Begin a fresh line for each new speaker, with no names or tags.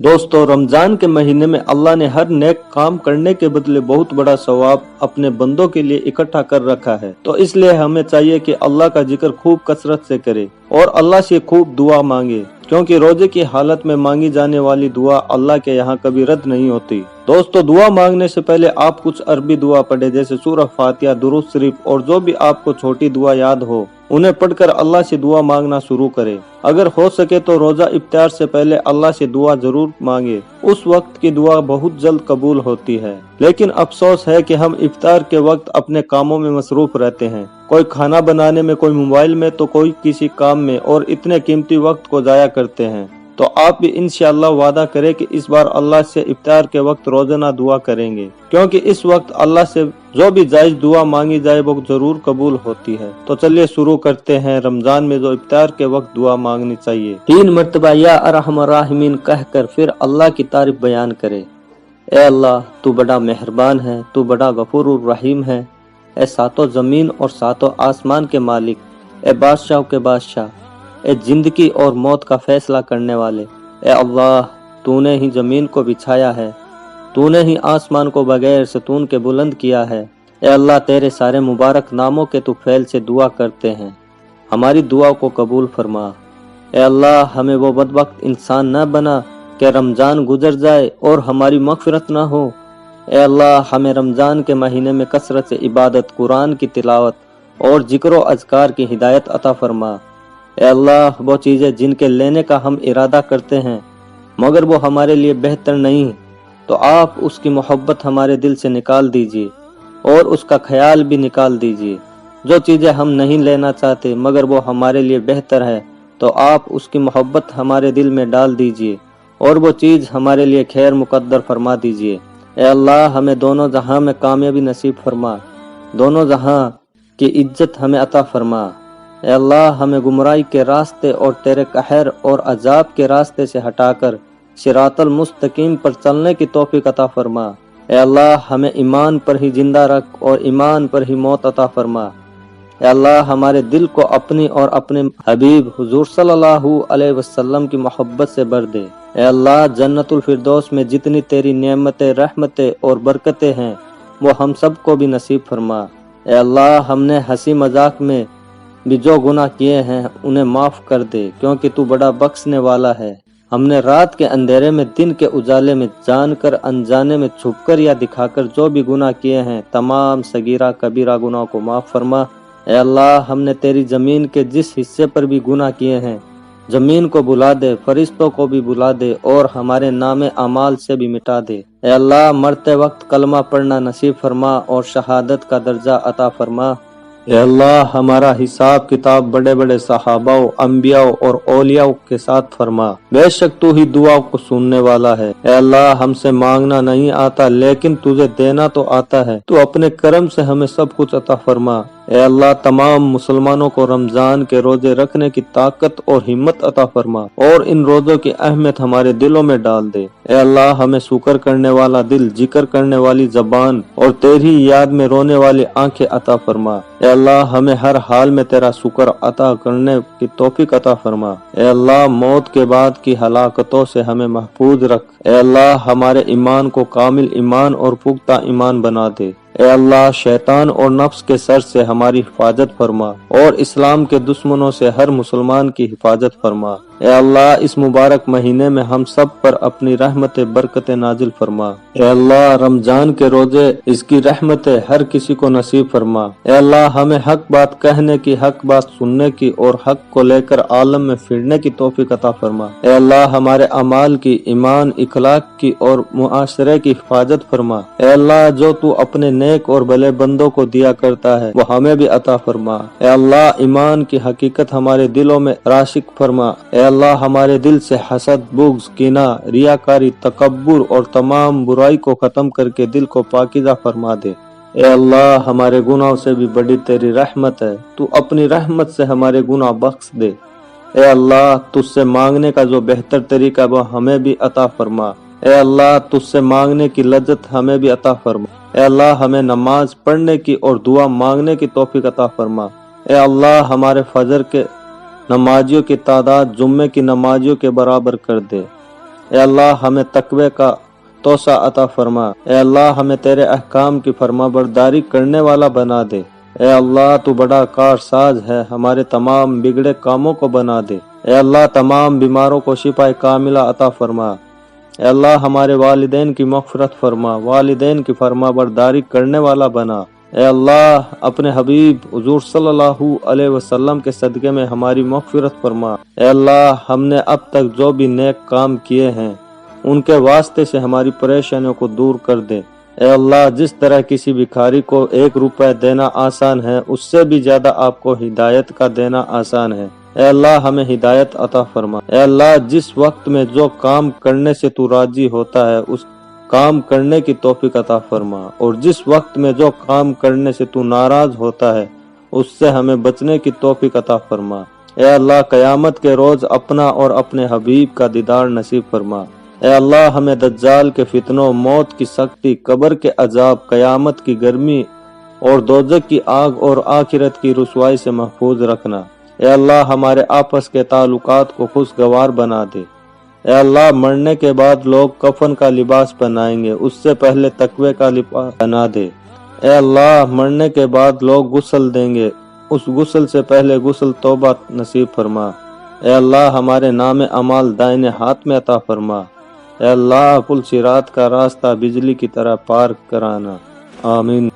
दोस्तों, रमजान के महीने में अल्लाह ने हर नेक काम करने के बदले बहुत बड़ा सवाब अपने बंदों के लिए इकट्ठा कर रखा है। तो इसलिए हमें चाहिए कि अल्लाह का जिक्र खूब कसरत से करे और अल्लाह से खूब दुआ मांगे, क्योंकि रोजे की हालत में मांगी जाने वाली दुआ अल्लाह के यहाँ कभी रद्द नहीं होती। दोस्तों, दुआ मांगने से पहले आप कुछ अरबी दुआ पढ़े, जैसे सूरह फातिहा, दुरूद शरीफ और जो भी आपको छोटी दुआ याद हो उन्हें पढ़कर अल्लाह से दुआ मांगना शुरू करें। अगर हो सके तो रोजा इफ्तार से पहले अल्लाह से दुआ जरूर मांगे। उस वक्त की दुआ बहुत जल्द कबूल होती है। लेकिन अफसोस है कि हम इफ्तार के वक्त अपने कामों में मसरूफ रहते हैं, कोई खाना बनाने में, कोई मोबाइल में तो कोई किसी काम में, और इतने कीमती वक्त को जाया करते हैं। तो आप भी इंशाअल्लाह वादा करें कि इस बार अल्लाह से इफ्तार के वक्त रोजाना दुआ करेंगे, क्योंकि इस वक्त अल्लाह से जो भी जायज दुआ मांगी जाए वो जरूर कबूल होती है। तो चलिए शुरू करते हैं रमजान में जो इफ्तार के वक्त दुआ मांगनी चाहिए। 3 मरतबा या अरहमर राहिमीन कहकर फिर अल्लाह की तारीफ बयान करे। ए अल्लाह, तू बड़ा मेहरबान है, तू बड़ा गफूर रहीम है। ए सातों जमीन और सातों आसमान के मालिक, ए बादशाह के बादशाह, ए जिंदगी और मौत का फैसला करने वाले। ए अल्लाह, तूने ही जमीन को बिछाया है, तूने ही आसमान को बगैर सतून के बुलंद किया है। ए अल्लाह, तेरे सारे मुबारक नामों के तू फैल से दुआ करते हैं, हमारी दुआ को कबूल फरमा। ए अल्लाह, हमें वो बदबख्त इंसान न बना कि रमजान गुजर जाए और हमारी मगफिरत न हो। ए अल्लाह, हमें रमजान के महीने में कसरत से इबादत, कुरान की तिलावत और जिक्र अज़कार की हिदायत अता फरमा। ए अल्लाह, वो चीज़ें जिनके लेने का हम इरादा करते हैं मगर वो हमारे लिए बेहतर नहीं, तो आप उसकी मोहब्बत हमारे दिल से निकाल दीजिए और उसका ख्याल भी निकाल दीजिए। जो चीज़ें हम नहीं लेना चाहते मगर वो हमारे लिए बेहतर है, तो आप उसकी मोहब्बत हमारे दिल में डाल दीजिए और वो चीज़ हमारे लिए खैर मुकद्दर फरमा दीजिए। ए अल्लाह, हमें दोनों जहां में कामयाबी नसीब फरमा, दोनों जहां की इज्जत हमें अता फरमा। ए अल्लाह, हमें गुमराही के रास्ते और तेरे कहर और अजाब के रास्ते से हटाकर सिरातल मुस्तकीम पर चलने की तौफीक अता फरमा। ए अल्लाह, हमें ईमान पर ही जिंदा रख और ईमान पर ही मौत अता फरमा। ए अल्लाह, हमारे दिल को अपनी और अपने हबीब हुजूर सल्लल्लाहु अलैहि वसल्लम की मोहब्बत से भर दे। ए अल्लाह, जन्नतुल फिरदौस में जितनी तेरी नेमतें, रहमतें और बरकतें हैं वो हम सबको भी नसीब फरमा। ए अल्लाह, हमने हंसी मजाक में भी जो गुनाह किए हैं उन्हें माफ कर दे, क्योंकि तू बड़ा बख्शने वाला है। हमने रात के अंधेरे में, दिन के उजाले में, जानकर अनजाने में, छुपकर या दिखाकर जो भी गुनाह किए हैं तमाम सगीरा कबीरा गुनाह को माफ फरमा। ए अल्लाह, हमने तेरी जमीन के जिस हिस्से पर भी गुनाह किए हैं जमीन को बुला दे, फरिश्तों को भी बुला दे और हमारे नामे अमाल से भी मिटा दे। ए अल्लाह, मरते वक्त कलमा पढ़ना नसीब फरमा और शहादत का दर्जा अता फरमा। ए अल्लाह, हमारा हिसाब किताब बड़े बड़े सहाबाओं, अंबियाओं और औलियाओं के साथ फरमा। बेशक तू ही दुआ को सुनने वाला है। ए अल्लाह, हमसे मांगना नहीं आता लेकिन तुझे देना तो आता है। तू अपने करम से हमें सब कुछ अता फरमा। ए अल्लाह, तमाम मुसलमानों को रमजान के रोजे रखने की ताकत और हिम्मत अता फरमा और इन रोजों की अहमियत हमारे दिलों में डाल दे। ए अल्लाह, हमें शुक्र करने वाला दिल, जिक्र करने वाली जबान और तेरी याद में रोने वाली आंखें अता फरमा। ए अल्लाह, हमें हर हाल में तेरा शुक्र अता करने की तौफीक अता फरमा। ए अल्लाह, मौत के बाद की हलाकतों से हमें महफूज रख। ए अल्लाह, हमारे ईमान को कामिल ईमान और पुख्ता ईमान बना दे। ए अल्लाह, शैतान और नफ्स के सर से हमारी हिफाजत फरमा और इस्लाम के दुश्मनों से हर मुसलमान की हिफाजत फरमा। ए अल्लाह, इस मुबारक महीने में हम सब पर अपनी रहमतें बरकतें नाजिल फरमा। ए अल्लाह, रमजान के रोजे, इसकी रहमतें हर किसी को नसीब फरमा। ए अल्लाह, हमें हक बात कहने की, हक बात सुनने की और हक को लेकर आलम में फिरने की तौफीक अता फरमा। ए अल्लाह, हमारे अमाल की, ईमान, इखलाक की और मुआशरे की हिफाजत फरमा। ए अल्लाह, जो तू अपने नेक और भले बंदों को दिया करता है वो हमें भी अता फरमा। ए अल्लाह, ईमान की हकीकत हमारे दिलों में राशिक फरमा। ए अल्लाह, हमारे दिल से हसद, बुग़्ज़, कीना, रियाकारी, तकब्बुर और तमाम बुराई को खत्म करके दिल को पाकीज़ा फरमा दे। ए अल्लाह, हमारे गुनाहों से भी बड़ी तेरी रहमत है, तू अपनी रहमत से हमारे गुनाह बख्श दे। ए अल्लाह, तुझसे मांगने का जो बेहतर तरीका वो हमें भी अता फरमा। ए अल्लाह, तुझसे मांगने की लज्जत हमें भी अता फरमा। ए अल्लाह, हमें नमाज पढ़ने की और दुआ मांगने की तौफीक अता फरमा। ए अल्लाह, हमारे फजर के नमाजियों की तादाद जुम्मे की नमाजियों के बराबर कर दे। اے اللہ ہمیں تقوی کا توسع عطا فرما۔ اے اللہ ہمیں تیرے احکام کی فرما برداری کرنے والا بنا دے۔ اے اللہ تو بڑا کارساز ہے، ہمارے تمام بگڑے کاموں کو بنا دے۔ اے اللہ تمام بیماروں کو شفا کاملہ عطا فرما۔ اے اللہ ہمارے والدین کی مغفرت فرما، والدین کی فرما برداری کرنے والا بنا۔ اے اللہ اپنے حبیب حضور صلی اللہ علیہ وسلم کے صدقے میں ہماری مغفرت فرما۔ اے اللہ ہم نے اب تک جو بھی نیک کام کیے ہیں ان کے واسطے سے ہماری پریشانیوں کو دور کر دے۔ اے اللہ جس طرح کسی بھکاری کو 1 روپے دینا آسان ہے، اس سے بھی زیادہ آپ کو ہدایت کا دینا آسان ہے۔ اے اللہ ہمیں ہدایت عطا فرما۔ اے اللہ جس وقت میں جو کام کرنے سے تو راضی ہوتا ہے اس کام کرنے کی توفیق عطا فرما، اور جس وقت میں جو کام کرنے سے تو ناراض ہوتا ہے اس سے ہمیں بچنے کی توفیق عطا فرما۔ اے اللہ قیامت کے روز اپنا اور اپنے حبیب کا دیدار نصیب فرما۔ اے اللہ ہمیں دجال کے فتنوں، موت کی سختی، قبر کے عذاب، قیامت کی گرمی اور دوزخ کی آگ اور آخرت کی رسوائی سے محفوظ رکھنا۔ اے اللہ ہمارے آپس کے تعلقات کو خوشگوار بنا دے۔ اے اللہ مرنے کے بعد لوگ کفن کا لباس پہنائیں گے، اس سے پہلے تقوی کا لباس پہنا دے۔ اے اللہ مرنے کے بعد لوگ غسل دیں گے، اس غسل سے پہلے غسل توبہ نصیب فرما۔ اے اللہ ہمارے نام اعمال دائنے ہاتھ میں عطا فرما۔ اے اللہ پل صراط کا راستہ بجلی کی طرح پار کرانا۔ آمین۔